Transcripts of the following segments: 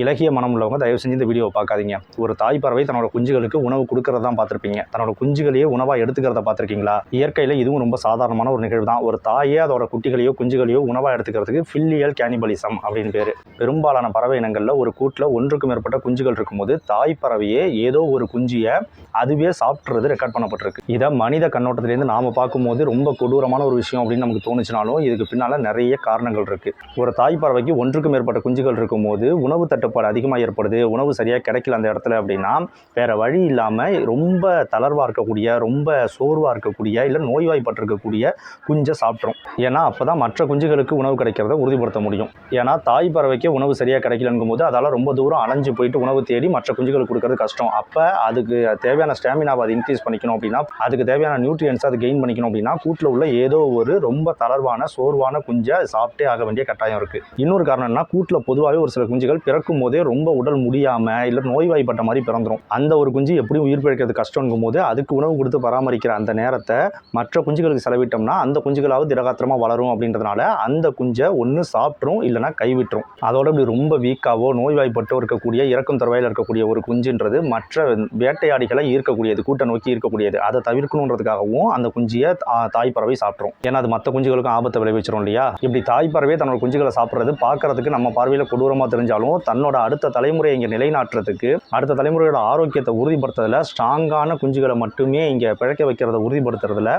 இலகிய மனம் உள்ளவங்க தயவு செஞ்சு இந்த வீடியோவை பார்க்காதீங்க. ஒரு தாய் பறவை தன்னோட குஞ்சுகளுக்கு உணவு கொடுக்கறதான் பார்த்துருப்பீங்க. தன்னோட குஞ்சுகளையே உணவாக எடுத்துக்கிறத பார்த்துருக்கீங்களா? இயற்கையில் இதுவும் ரொம்ப சாதாரணமான ஒரு நிகழ்வு தான். ஒரு தாயே அதோட குட்டிகளையோ குஞ்சுகளையோ உணவாக எடுத்துக்கிறதுக்கு ஃபில்லியல் கேனிபலிசம் அப்படின்னு பேர். பெரும்பாலான பறவை இனங்களில் ஒரு கூட்டில் ஒன்றுக்கு மேற்பட்ட குஞ்சுகள் இருக்கும்போது தாய் பறவையே ஏதோ ஒரு குஞ்சியை அதுவே சாப்பிட்றது ரெக்கார்ட் பண்ணப்பட்டிருக்கு. இதை மனித கண்ணோட்டத்திலேருந்து நாம் பார்க்கும்போது ரொம்ப கொடூரமான ஒரு விஷயம் அப்படின்னு நமக்கு தோணுச்சுனாலும் இதுக்கு பின்னால் நிறைய காரணங்கள் இருக்குது. ஒரு தாய் பறவைக்கு ஒன்றுக்கு மேற்பட்ட குஞ்சுகள் இருக்கும்போது உணவு தட்டுப்பாடு அதிகமாக ஏற்படுது, உணவு சரியாக கிடைக்கல அந்த இடத்துல அப்படின்னா வேற வழி இல்லாமல் ரொம்ப தளர்வாக இருக்கக்கூடிய, ரொம்ப சோர்வாக இருக்கக்கூடிய, இல்லை நோய்வாய்ப்பட்டிருக்கக்கூடிய குஞ்சை சாப்பிட்ரும். ஏன்னா அப்போ தான் மற்ற குஞ்சுகளுக்கு உணவு கிடைக்கிறத உறுதிப்படுத்த முடியும். ஏன்னா தாய் பறவைக்கு உணவு சரியாக கிடைக்கலங்கும் போது அதால் ரொம்ப தூரம் அலைஞ்சு போயிட்டு உணவு தேடி மற்ற குஞ்சுகளுக்கு கொடுக்கறது கஷ்டம். அப்போ அதுக்கு தேவையான ஸ்டாமினாவை அது இன்க்ரீஸ் பண்ணிக்கணும் அப்படின்னா, அதுக்கு தேவையான நியூட்ரியன்ஸ் அது கெயின் பண்ணிக்கணும் அப்படின்னா கூட்டில் உள்ள ஏதோ ஒரு ரொம்ப தளர்வான சோர்வான குஞ்சை சாப்பிட்டே ஆக வேண்டிய கட்டாயம் இருக்குது. இன்னொரு காரணம் என்ன, கூட்டில் பொதுவாகவே ஒரு சில குஞ்சுகள் பிறக்கும் போதே ரொம்ப உடல் முடியாமல் இல்லை நோய்வாய்ப்பட்ட மாதிரி பிறந்துடும். அந்த ஒரு குஞ்சு எப்படியும் உயிர் பிழைக்கிறது கஷ்டங்கும் போது அதுக்கு உணவு கொடுத்து பராமரிக்கிற அந்த நேரத்தை மற்ற குஞ்சுகளுக்கு செலவிட்டோம்னா அந்த குஞ்சுகளாவது திடகாத்திரமாக வளரும். அப்படின்றதுனால அந்த குஞ்சை ஒன்று சாப்பிட்ரும் இல்லைனா கைவிட்டுரும். அதோட இப்படி ரொம்ப வீக்காவோ நோய்வாய்ப்பட்டோ இருக்கக்கூடிய இறக்கும் தருவாயில் இருக்கக்கூடிய ஒரு குஞ்சுன்றது மற்ற வேட்டையாடிகளை ஈர்க்கக்கூடியது, கூட்டை நோக்கி ஈர்க்கக்கூடியது. அதை தவிர்க்கணுன்றதுக்காகவும் அந்த குஞ்சியை தாய் பறவை சாப்பிட்ரும். ஏன்னா அது மற்ற குஞ்சுகளுக்கும் ஆபத்தை விளைவிச்சிரும் இல்லையா? இப்படி தாய் பறவை தன்னோட குஞ்சுகளை சாப்பிட்றது பார்க்கறதுக்கு நம்ம பார்வையில் கொடூரமாக தெரிஞ்சாலும் தன்னோட அடுத்த தலைமுறையை இங்கே நிலைநாட்டுறதுக்கு, அடுத்த தலைமுறையோட ஆரோக்கியத்தை உறுதிப்படுத்துறதுல, ஸ்ட்ராங்கான குஞ்சுகளை மட்டுமே இங்கே பிழைக்க வைக்கிறத உறுதிப்படுத்துறதுல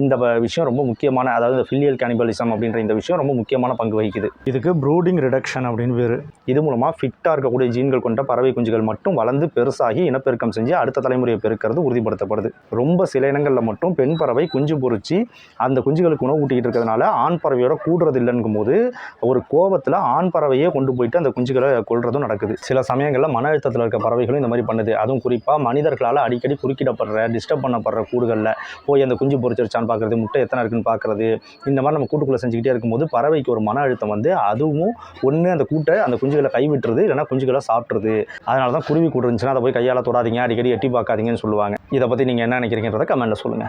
இந்த விஷயம் ரொம்ப முக்கியமான, அதாவது ஃபில்லியல் கேனிபலிசம் அப்படின்ற இந்த விஷயம் ரொம்ப முக்கியமான பங்கு வகிக்குது. இதுக்கு ப்ரூடிங் ரிடக்ஷன் அப்படின்னு பேர். இது மூலமாக ஃபிட்டாக இருக்கக்கூடிய ஜீன்கள் கொண்ட பறவை குஞ்சுகள் மட்டும் வளர்ந்து பெருசாகி இனப்பெருக்கம் செஞ்சு அடுத்த தலைமுறையை பெருக்கிறது உறுதிப்படுத்தப்படுது. ரொம்ப சில இனங்களில் மட்டும் பெண் பறவை குஞ்சு பொறிச்சு அந்த குஞ்சுகளுக்கு உணவு ஊட்டிக்கிட்டு இருக்கிறதுனால ஆண் பறவையோட கூடுறது இல்லைங்கும் போது ஒரு கோபத்தில் ஆண் பறவையே கொண்டு போயிட்டு அந்த குஞ்சுகளை கொள்றதும் நடக்குது. சில சமயங்களில் மன அழுத்தத்தில் இருக்க பறவைகளும் இந்த மாதிரி பண்ணுது. அதுவும் குறிப்பாக மனிதர்களால் அடிக்கடி குறுக்கிடப்படுற, டிஸ்டர்ப் பண்ணப்படுற கூடுகளில் போய் அந்த குஞ்சு பொறிச்சிருச்சான்னு பார்க்குறது, முட்டை எத்தனை இருக்குன்னு பார்க்குறது, இந்த மாதிரி நம்ம கூட்டுக்குள்ளே செஞ்சுக்கிட்டே இருக்கும்போது பறவைக்கு ஒரு மன அழுத்தம் வந்து அதுவும் ஒன்று அந்த கூட்டை அந்த குஞ்சுகளை கைவிட்டுருது, இல்லைனா குஞ்சுகளை சாப்பிட்ருது. அதனால தான் குருவி கூடு இருந்துச்சுன்னா அதை போய் கையால் தொடாதீங்க, அடிக்கடி எட்டி பார்க்காதீங்கன்னு சொல்லுவாங்க. இதை பற்றி நீங்கள் என்ன நினைக்கிறீங்கன்றதை கமெண்ட்டில் சொல்லுங்கள்.